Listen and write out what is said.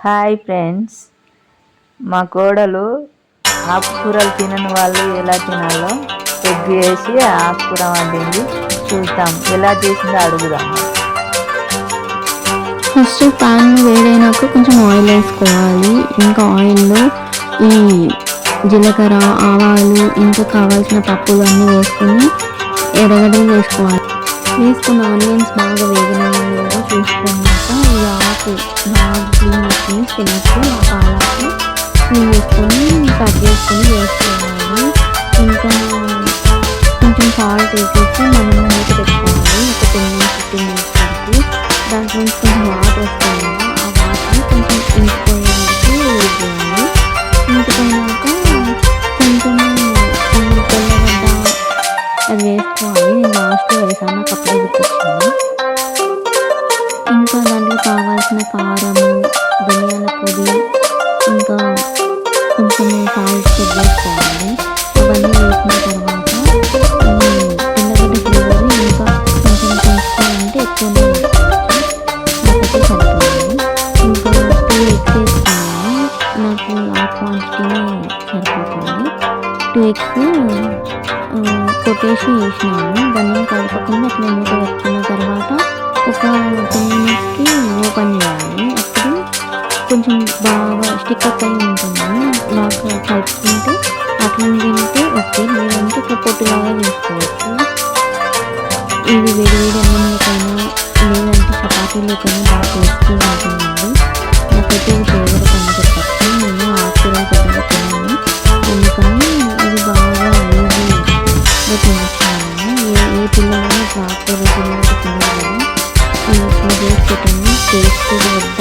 Hi friends, మా కోడలు ఆకుకూరలు తినని వాళ్ళు ఎలా తినాలో ఎగ్ వేసి ఆకుకూర వండింది. చూద్దాం ఎలా చేసిందో అడుగుదాం. ఫస్ట్ ప్యాన్ వేడైనాక కొంచెం ఆయిల్ వేసుకోవాలి. ఇంకా ఆయిల్లో ఈ జీలకర్ర, ఆవాలు, ఇంకా కావాల్సిన పప్పులు అన్నీ వేసుకొని ఎర్రగడ్డలు వేసుకోవాలి. వేసుకున్న ఆనియన్స్ బాగా వేగినాక చూసుకున్నాక ఈ ఆకు బాగా క్లీన్ చేసుకొని శనగకు ఆ పాలకు క్లీన్ చేసుకొని కట్ చేసుకొని వేసుకోవాలి. ఇంకా కొంచెం సాల్ట్ వేసేసి మనం మూత పెట్టుకోవాలి. ఒక 10-15 మినిట్స్ వరకు. దాంట్లో నుంచి కొంచెం వాటర్ వస్తాయి కదా, ఆ వాటర్ని కొంచెం ఇంకిపోయేందుకు వేయాలి. ఇంకిపోయినాక కొంచెం తెల్లగడ్డ అది వేసుకోవాలి. నేను లాస్ట్లో వేసాను, నాకు అప్పుడే గుర్తొచ్చింది. ఇంకా దాంట్లో కావాల్సిన కారము, ధనియాల పొడి, ఇంకా కొంచెం సాల్ట్ చెక్ చేసుకోవాలి. అవన్నీ వేసిన తర్వాత తెల్లగడ్డ ఫ్లేవర్ ఇంకా కొంచెం పెంచుకోవాలంటే ఎక్కువనే వేసుకోవచ్చు. నాకైతే సరిపోయింది. ఇంకా 2 ఎగ్స్ వేసుకున్నాను. నాకు ఆ క్వాంటిటీనే సరిపోతుంది. 2 ఎగ్స్ కొట్టేసి వేసినాను. దాన్ని కలపకుండా అట్లా మూత పెట్టుకున్న తర్వాత ఒక 10 మినిట్స్కి ఓపెన్ చేయాలి. అప్పుడు కొంచెం బాగా స్టిక్అప్ అయి ఉంటుంది. బాగా కలుపుకుంటే అట్లా తింటే ఓకే, లేదంటే ఇట్లా పొట్టులాగా చేసుకోవచ్చు. ఇది వేడి వేడి అన్నంలోకైనా లేదంటే చపాతీలోకైనా బాగా టేస్టీగా ఉంటుందండి. నాకైతే ఇది ఫేవరెట్ అని చెప్పచ్చు. నేను ఆకుకూరలు పెద్దగా తిన్నాను, అందుకని ఇది బాగా ఈజీగా తినొచ్చాను. ఏ పిల్లలైనా ఇట్లా ఆకుకూరలు తిన్నట్టు తినగలను. ఇట్లా చేసి పెట్టండి, టేస్ట్ వద్ద